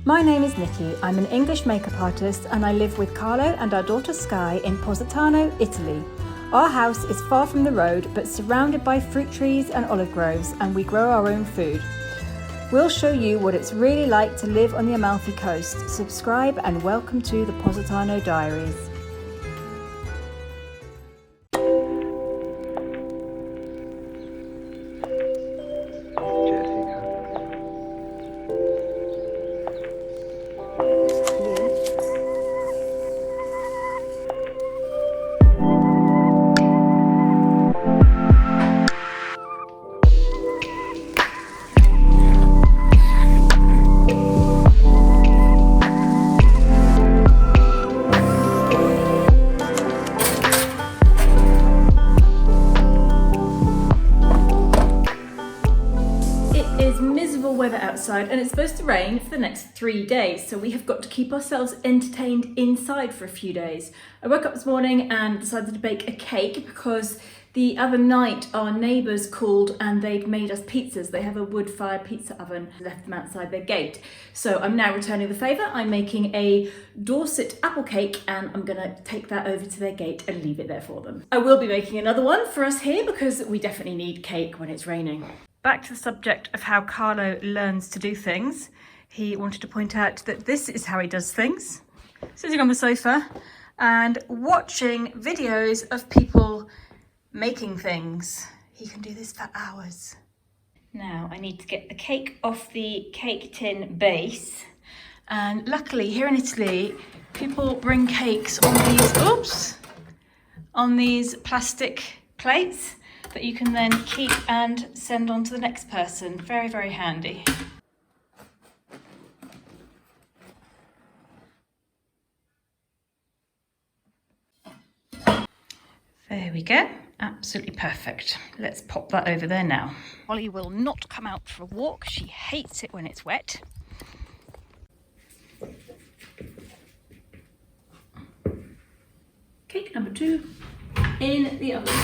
My name is Nicki. I'm an English makeup artist and I live with Carlo and our daughter Sky in Positano, Italy. Our house is far from the road but surrounded by fruit trees and olive groves, and we grow our own food. We'll show you what it's really like to live on the Amalfi Coast. Subscribe and welcome to the Positano Diaries. Weather outside and it's supposed to rain for the next 3 days, so we have got to keep ourselves entertained inside for a few days. I woke up this morning and decided to bake a cake because the other night our neighbours called and they'd made us pizzas. They have a wood-fired pizza oven, left them outside their gate. So I'm now returning the favour. I'm making a Dorset apple cake and I'm gonna take that over to their gate and leave it there for them. I will be making another one for us here because we definitely need cake when it's raining. Back to the subject of how Carlo learns to do things. He wanted to point out that this is how he does things. Sitting on the sofa and watching videos of people making things. He can do this for hours. Now I need to get the cake off the cake tin base. And luckily here in Italy, people bring cakes on these plastic plates that you can then keep and send on to the next person. Very, very handy. There we go, absolutely perfect. Let's pop that over there now. Holly will not come out for a walk. She hates it when it's wet. Cake number 2 in the oven.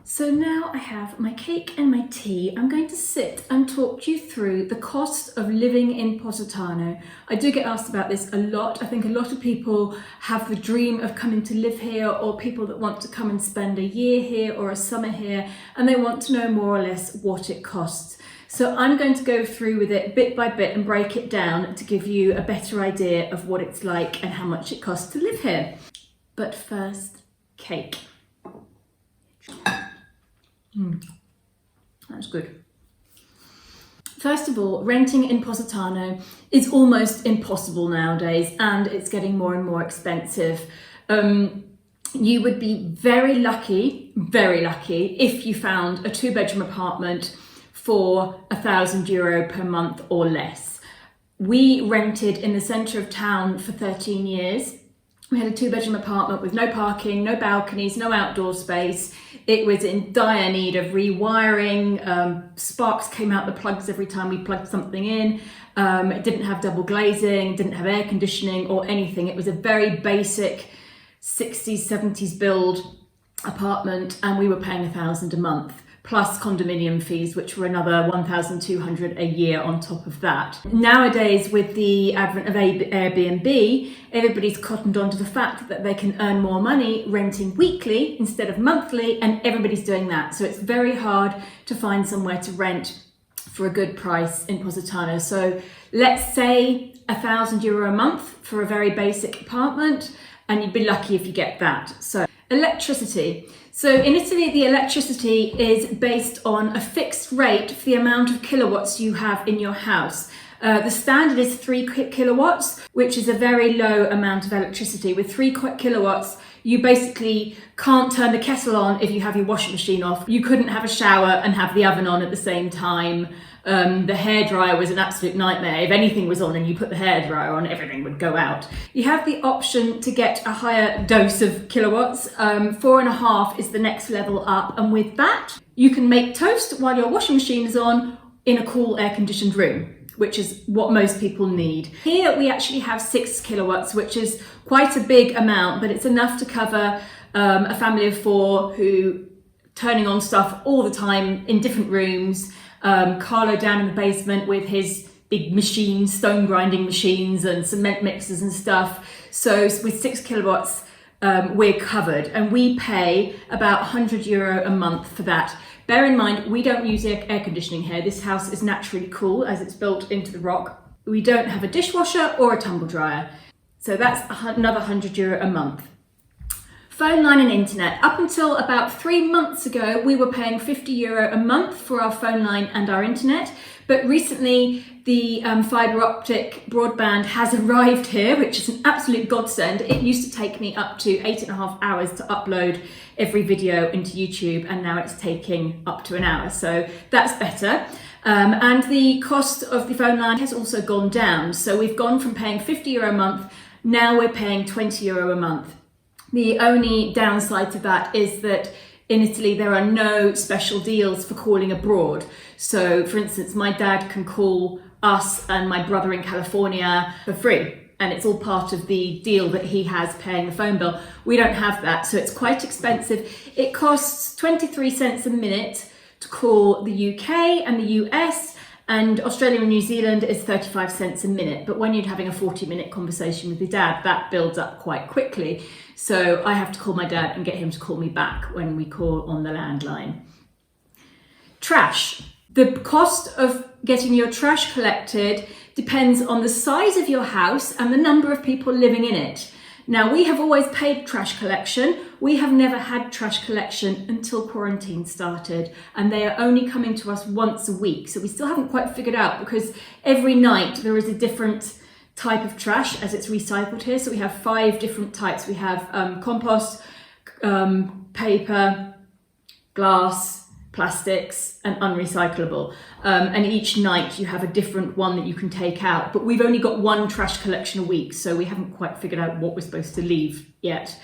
So now I have my cake and my tea. I'm going to sit and talk you through the cost of living in Positano. I do get asked about this a lot. I think a lot of people have the dream of coming to live here, or people that want to come and spend a year here or a summer here, and they want to know more or less what it costs. So I'm going to go through with it bit by bit and break it down to give you a better idea of what it's like and how much it costs to live here. But first, cake. That's good. First of all, renting in Positano is almost impossible nowadays, and it's getting more and more expensive. You would be very lucky if you found a 2-bedroom apartment for €1,000 per month or less. We rented in the centre of town for 13 years. We had a 2-bedroom apartment with no parking, no balconies, no outdoor space. It was in dire need of rewiring. Sparks came out the plugs every time we plugged something in. It didn't have double glazing, didn't have air conditioning or anything. It was a very basic 60s, 70s build apartment, and we were paying $1,000 a month. Plus condominium fees, which were another $1,200 a year on top of that. Nowadays, with the advent of Airbnb, everybody's cottoned onto the fact that they can earn more money renting weekly instead of monthly, and everybody's doing that. So it's very hard to find somewhere to rent for a good price in Positano. So let's say €1,000 a month for a very basic apartment, and you'd be lucky if you get that. So electricity. So in Italy, the electricity is based on a fixed rate for the amount of kilowatts you have in your house. The standard is 3 kilowatts, which is a very low amount of electricity. With 3 kilowatts, you basically can't turn the kettle on if you have your washing machine off. You couldn't have a shower and have the oven on at the same time. The hairdryer was an absolute nightmare. If anything was on and you put the hairdryer on, everything would go out. You have the option to get a higher dose of kilowatts. 4.5 is the next level up. And with that, you can make toast while your washing machine is on in a cool air-conditioned room, which is what most people need. Here we actually have 6 kilowatts, which is quite a big amount, but it's enough to cover a family of 4 who turning on stuff all the time in different rooms. Carlo down in the basement with his big machines, stone grinding machines and cement mixers and stuff. So with 6 kilowatts, we're covered, and we pay about €100 a month for that. Bear in mind, we don't use air conditioning here. This house is naturally cool as it's built into the rock. We don't have a dishwasher or a tumble dryer. So that's another €100 a month. Phone line and internet. Up until about 3 months ago, we were paying €50 a month for our phone line and our internet. But recently, the fibre optic broadband has arrived here, which is an absolute godsend. It used to take me up to 8.5 hours to upload every video into YouTube, and now it's taking up to an hour. So that's better. And the cost of the phone line has also gone down. So we've gone from paying €50 a month, now we're paying €20 a month. The only downside to that is that in Italy, there are no special deals for calling abroad. So for instance, my dad can call us and my brother in California for free. And it's all part of the deal that he has paying the phone bill. We don't have that, so it's quite expensive. It costs 23 cents a minute to call the UK and the US, and Australia and New Zealand is 35 cents a minute. But when you're having a 40-minute conversation with your dad, that builds up quite quickly. So I have to call my dad and get him to call me back when we call on the landline. Trash. The cost of getting your trash collected depends on the size of your house and the number of people living in it. Now, we have always paid trash collection. We have never had trash collection until quarantine started, and they are only coming to us once a week. So we still haven't quite figured out, because every night there is a different type of trash as it's recycled here. So we have 5 different types. We have compost, paper, glass, plastics and unrecyclable, and each night you have a different one that you can take out, but we've only got 1 trash collection a week, so we haven't quite figured out what we're supposed to leave yet.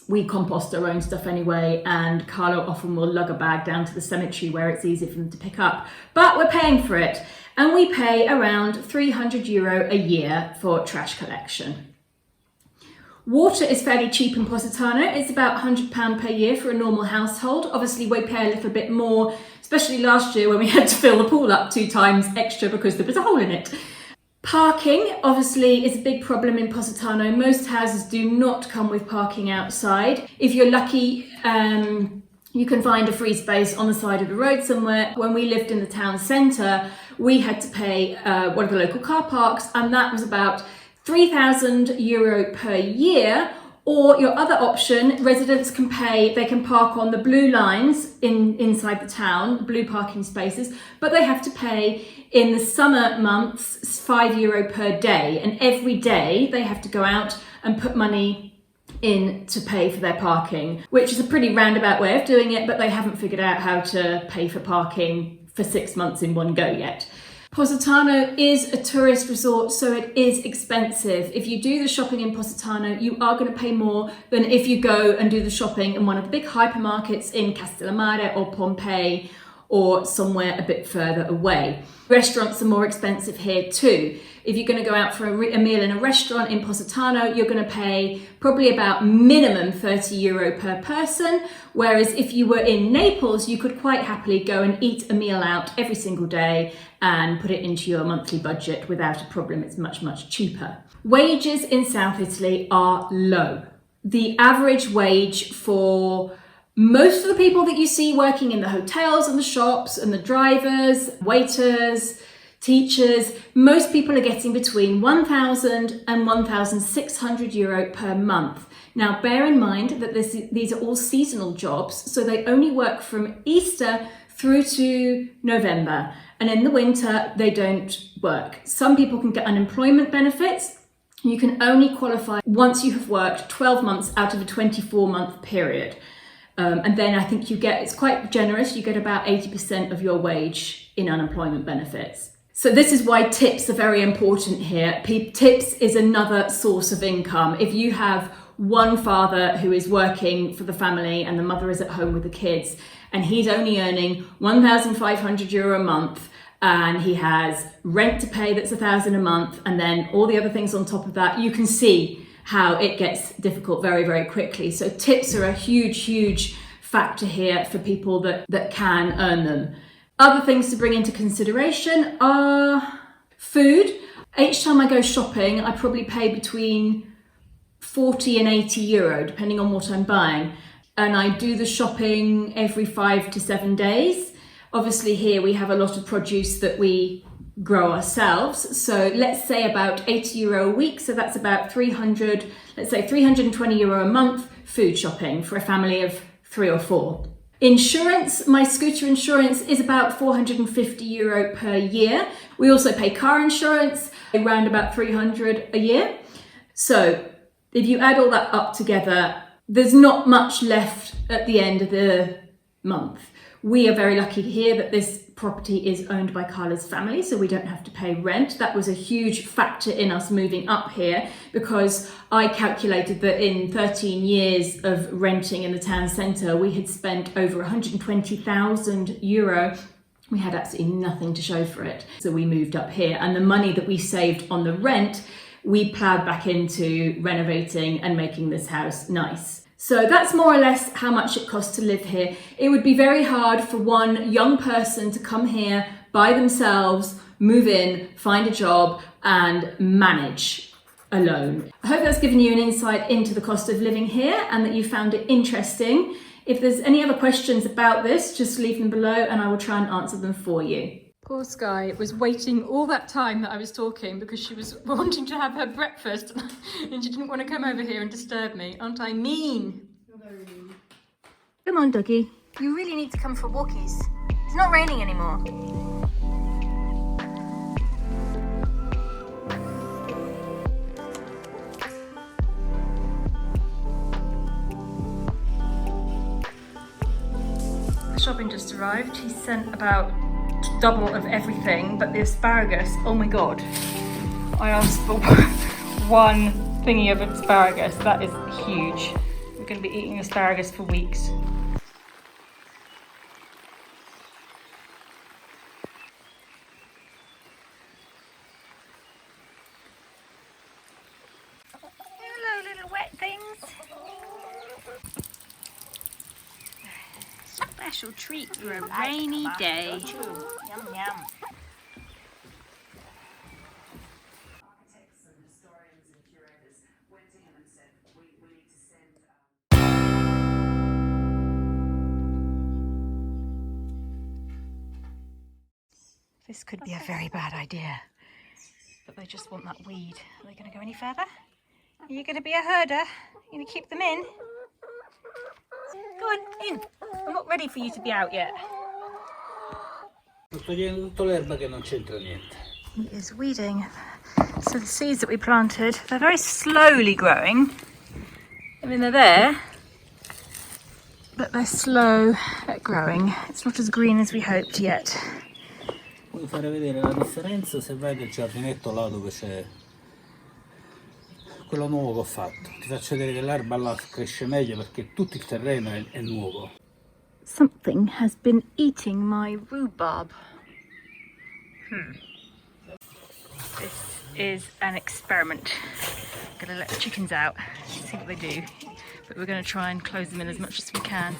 We compost our own stuff anyway, and Carlo often will lug a bag down to the cemetery where it's easy for them to pick up, but we're paying for it, and we pay around €300 a year for trash collection. Water is fairly cheap in Positano. It's about £100 per year for a normal household. Obviously, we pay a little bit more, especially last year when we had to fill the pool up 2 times extra because there was a hole in it. Parking, obviously, is a big problem in Positano. Most houses do not come with parking outside. If you're lucky, you can find a free space on the side of the road somewhere. When we lived in the town centre, we had to pay one of the local car parks, and that was about €3,000 per year. Or your other option, residents can pay, they can park on the blue lines inside the town, blue parking spaces, but they have to pay in the summer months €5 per day. And every day they have to go out and put money in to pay for their parking, which is a pretty roundabout way of doing it, but they haven't figured out how to pay for parking for 6 months in one go yet. Positano is a tourist resort, so it is expensive. If you do the shopping in Positano, you are going to pay more than if you go and do the shopping in one of the big hypermarkets in Castellammare or Pompeii or somewhere a bit further away. Restaurants are more expensive here too. If you're going to go out for a meal in a restaurant in Positano, you're going to pay probably about minimum €30 per person, whereas if you were in Naples, you could quite happily go and eat a meal out every single day and put it into your monthly budget without a problem. It's much, much cheaper. Wages in South Italy are low. The average wage for most of the people that you see working in the hotels and the shops and the drivers, waiters, teachers, most people are getting between €1,000 and €1,600 per month. Now, bear in mind that these are all seasonal jobs, so they only work from Easter through to November. And in the winter, they don't work. Some people can get unemployment benefits. You can only qualify once you have worked 12 months out of a 24-month period. And then I think it's quite generous, you get about 80% of your wage in unemployment benefits. So this is why tips are very important here. Tips is another source of income. If you have one father who is working for the family and the mother is at home with the kids, and he's only earning €1,500 a month, and he has rent to pay that's $1,000 a month, and then all the other things on top of that, you can see how it gets difficult very, very quickly. So tips are a huge, huge factor here for people that can earn them. Other things to bring into consideration are food. Each time I go shopping, I probably pay between 40 and 80 euro, depending on what I'm buying. And I do the shopping every 5 to 7 days. Obviously here we have a lot of produce that we grow ourselves. So let's say about 80 euro a week. So that's about 300, let's say 320 euro a month food shopping for a family of 3 or 4. Insurance, my scooter insurance is about 450 euro per year. We also pay car insurance, around about 300 a year. So if you add all that up together, there's not much left at the end of the month. We are very lucky here that this property is owned by Carla's family, so we don't have to pay rent. That was a huge factor in us moving up here, because I calculated that in 13 years of renting in the town centre, we had spent over 120,000 euro. We had absolutely nothing to show for it. So we moved up here, and the money that we saved on the rent, we ploughed back into renovating and making this house nice. So that's more or less how much it costs to live here. It would be very hard for one young person to come here by themselves, move in, find a job and manage alone. I hope that's given you an insight into the cost of living here and that you found it interesting. If there's any other questions about this, just leave them below and I will try and answer them for you. Poor Sky was waiting all that time that I was talking because she was wanting to have her breakfast and she didn't want to come over here and disturb me. Aren't I mean? You're very mean. Come on, Dougie. You really need to come for walkies. It's not raining anymore. The shopping just arrived. He sent about double of everything, but the asparagus, oh my god, I asked for one thingy of asparagus. That is huge. We're going to be eating asparagus for weeks. Hello little wet things. Special treat for a rainy day. Yum yum. Architects and historians and curators went to him and said, we need to send. This could be a very bad idea, but they just want that weed. Are they going to go any further? Are you going to be a herder? Are you going to keep them in? Go on, in. I'm not ready for you to be out yet. He is weeding. So the seeds that we planted, they're very slowly growing. I mean, they're there, but they're slow at growing. It's not as green as we hoped yet. Puoi fare vedere la differenza se vai nel giardinetto là dove c'è quello nuovo che ho fatto. Ti faccio vedere che l'erba là cresce meglio perché tutto il terreno è nuovo. Something has been eating my rhubarb. This is an experiment. I'm going to let the chickens out, see what they do. But we're going to try and close them in as much as we can.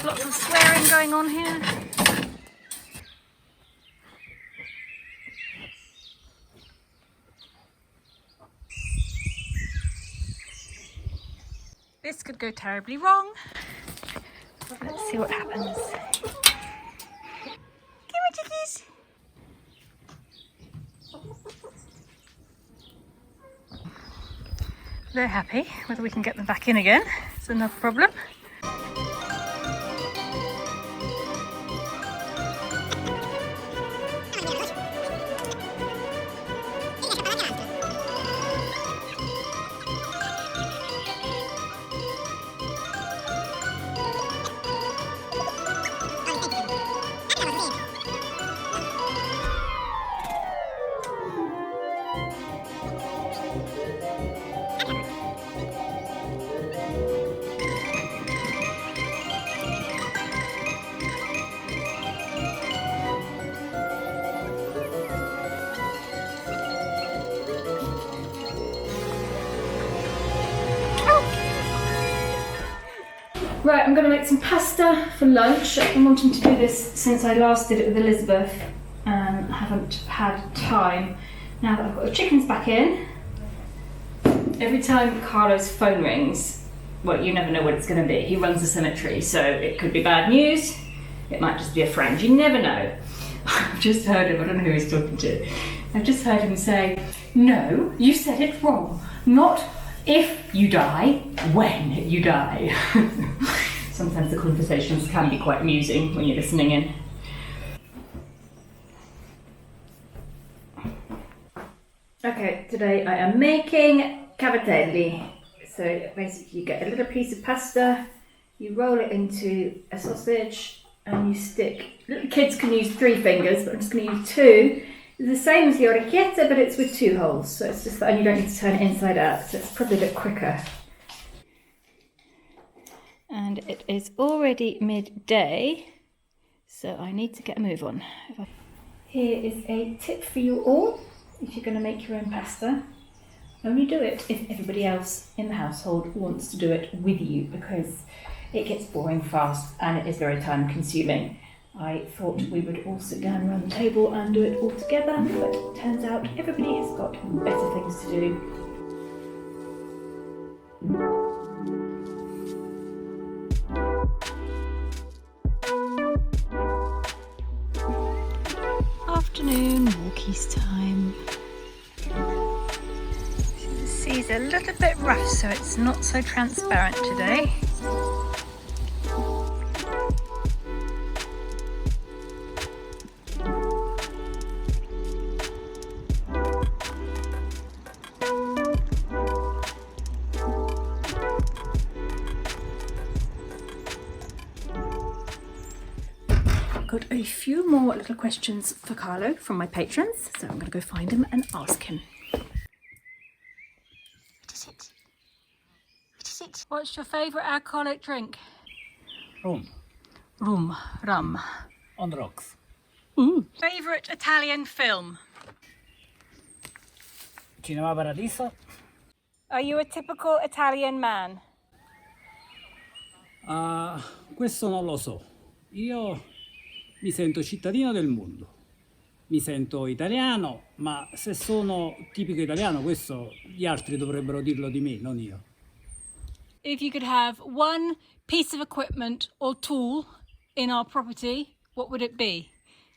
Lots of swearing going on here. This could go terribly wrong. Let's see what happens. Come on, chickies. They're happy. Whether we can get them back in again is another problem. Right, I'm going to make some pasta for lunch. I've been wanting to do this since I last did it with Elizabeth and haven't had time. Now that I've got the chickens back in, every time Carlo's phone rings, well, you never know what it's going to be. He runs the cemetery, so it could be bad news. It might just be a friend. You never know. I've just heard him, I don't know who he's talking to. I've just heard him say, no, you said it wrong. Not if you die, when you die. Sometimes the conversations can be quite amusing when you're listening in. Okay, today I am making cavatelli. So basically you get a little piece of pasta, you roll it into a sausage and you stick, little kids can use 3 fingers, but I'm just going to use 2. It's the same as the orecchietta, but it's with 2 holes. So it's just that, and you don't need to turn it inside out, so it's probably a bit quicker. And it is already midday, so I need to get a move on. Here is a tip for you all. If you're going to make your own pasta, only do it if everybody else in the household wants to do it with you, because it gets boring fast and it is very time consuming. I thought we would all sit down around the table and do it all together, but it turns out everybody has got better things to do. Afternoon walkies time. The sea's a little bit rough, so it's not so transparent today. Got a few more little questions for Carlo from my patrons, so I'm going to go find him and ask him. What is it? What is it? What's your favourite alcoholic drink? Rum. Rum. On the rocks. Ooh. Favourite Italian film? Cinema Paradiso? Are you a typical Italian man? Questo non lo so. Io mi sento cittadino del mondo. Mi sento italiano, ma se sono tipico italiano, questo gli altri dovrebbero dirlo di me, non io. If you could have one piece of equipment or tool in our property, what would it be?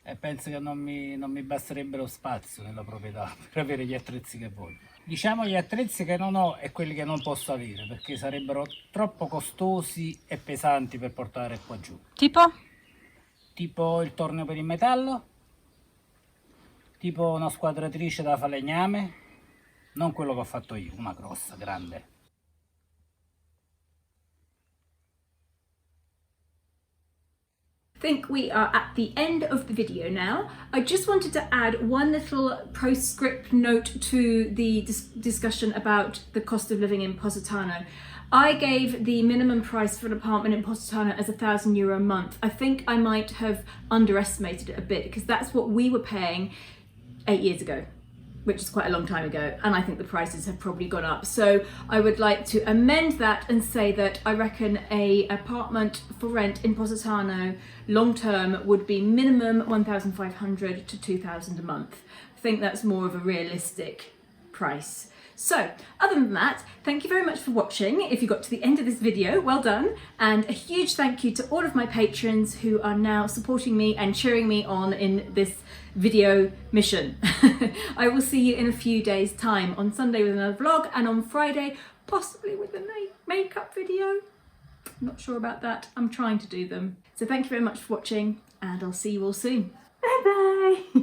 E penso che non mi basterebbero spazio nella proprietà per avere gli attrezzi che voglio. Diciamo gli attrezzi che non ho e quelli che non posso avere, perché sarebbero troppo costosi e pesanti per portare qua giù. Tipo il tornio per il metallo, tipo una squadratrice da falegname, non quello che ho fatto io, una grossa, grande. I think we are at the end of the video now. I just wanted to add one little postscript note to the discussion about the cost of living in Positano. I gave the minimum price for an apartment in Positano as €1,000 a month. I think I might have underestimated it a bit, because that's what we were paying 8 years ago, which is quite a long time ago, and I think the prices have probably gone up. So I would like to amend that and say that I reckon an apartment for rent in Positano long term would be minimum 1,500 to 2,000 a month. I think that's more of a realistic price. So, other than that, thank you very much for watching. If you got to the end of this video, well done. And a huge thank you to all of my patrons who are now supporting me and cheering me on in this video mission. I will see you in a few days' time, on Sunday with another vlog, and on Friday, possibly with a makeup video. I'm not sure about that. I'm trying to do them. So thank you very much for watching, and I'll see you all soon. Bye bye.